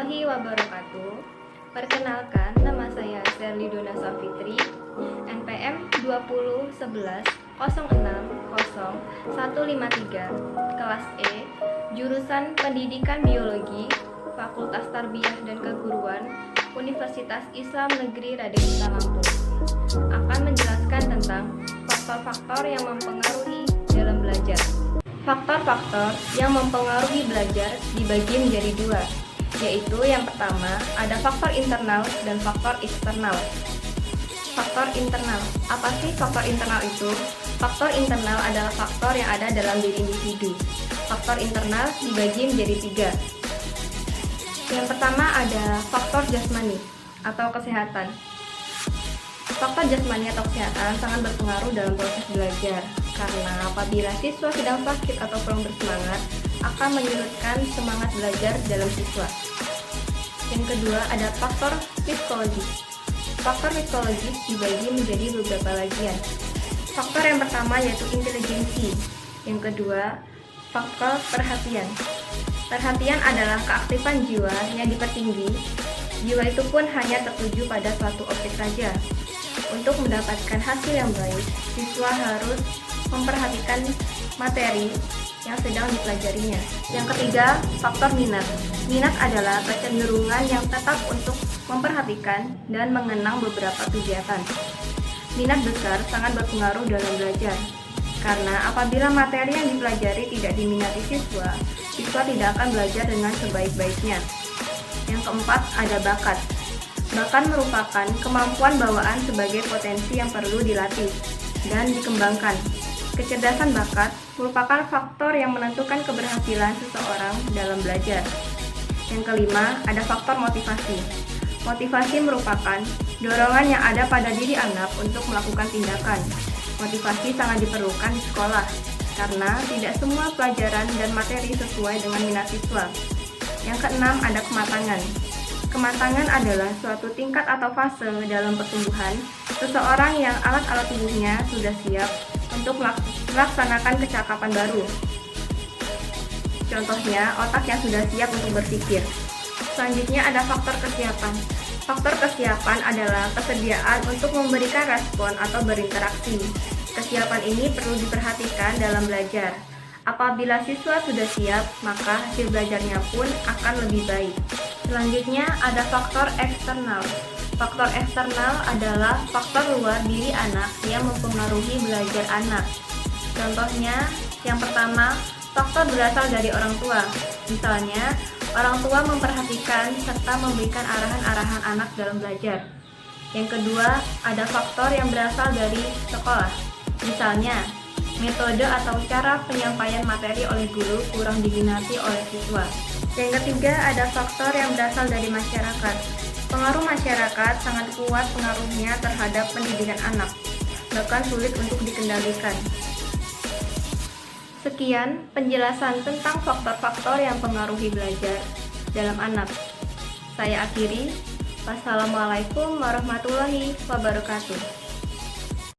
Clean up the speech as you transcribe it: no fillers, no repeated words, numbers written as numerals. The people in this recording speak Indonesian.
warahmatullahi wabarakatuh. Perkenalkan, nama saya Sherly Dona Safitri, NPM 2011060153, kelas E, jurusan Pendidikan Biologi, Fakultas Tarbiyah dan Keguruan, Universitas Islam Negeri Raden Saleh Lampung. Akan menjelaskan tentang faktor-faktor yang mempengaruhi dalam belajar. Faktor-faktor yang mempengaruhi belajar dibagi menjadi dua, yaitu yang pertama ada faktor internal dan faktor eksternal. Faktor internal, apa sih faktor internal itu? Faktor internal adalah faktor yang ada dalam diri individu. Faktor internal dibagi menjadi tiga. Yang pertama ada faktor jasmani atau kesehatan. Faktor jasmani atau kesehatan sangat berpengaruh dalam proses belajar, karena apabila siswa sedang sakit atau kurang bersemangat, akan menyurutkan semangat belajar dalam siswa. Yang kedua ada faktor psikologis. Faktor psikologis dibagi menjadi beberapa bagian. Faktor yang pertama yaitu intelijensi. Yang kedua, faktor perhatian. Perhatian adalah keaktifan jiwa yang dipertinggi. Jiwa itu pun hanya tertuju pada suatu objek saja. Untuk mendapatkan hasil yang baik, siswa harus memperhatikan materi yang sedang dipelajarinya. Yang ketiga, faktor minat. Minat adalah kecenderungan yang tetap untuk memperhatikan dan mengenang beberapa kegiatan. Minat besar sangat berpengaruh dalam belajar, karena apabila materi yang dipelajari tidak diminati siswa, siswa tidak akan belajar dengan sebaik-baiknya. Yang keempat, ada bakat. Bakat merupakan kemampuan bawaan sebagai potensi yang perlu dilatih dan dikembangkan. Kecerdasan bakat merupakan faktor yang menentukan keberhasilan seseorang dalam belajar. Yang kelima, ada faktor motivasi. Motivasi merupakan dorongan yang ada pada diri anak untuk melakukan tindakan. Motivasi sangat diperlukan di sekolah, karena tidak semua pelajaran dan materi sesuai dengan minat siswa. Yang keenam, ada kematangan. Kematangan adalah suatu tingkat atau fase dalam pertumbuhan seseorang yang alat-alat tubuhnya sudah siap untuk melaksanakan kecakapan baru. Contohnya, otak yang sudah siap untuk berpikir. Selanjutnya ada faktor kesiapan. Faktor kesiapan adalah kesediaan untuk memberikan respon atau berinteraksi. Kesiapan ini perlu diperhatikan dalam belajar. Apabila siswa sudah siap, maka hasil belajarnya pun akan lebih baik. Selanjutnya ada faktor eksternal. Faktor eksternal adalah faktor luar diri anak yang mempengaruhi belajar anak. Contohnya, yang pertama, faktor berasal dari orang tua. Misalnya, orang tua memperhatikan serta memberikan arahan-arahan anak dalam belajar. Yang kedua, ada faktor yang berasal dari sekolah. Misalnya, metode atau cara penyampaian materi oleh guru kurang diminati oleh siswa. Yang ketiga, ada faktor yang berasal dari masyarakat. Pengaruh masyarakat sangat kuat pengaruhnya terhadap pendidikan anak, bahkan sulit untuk dikendalikan. Sekian penjelasan tentang faktor-faktor yang mempengaruhi belajar dalam anak. Saya akhiri. Wassalamualaikum warahmatullahi wabarakatuh.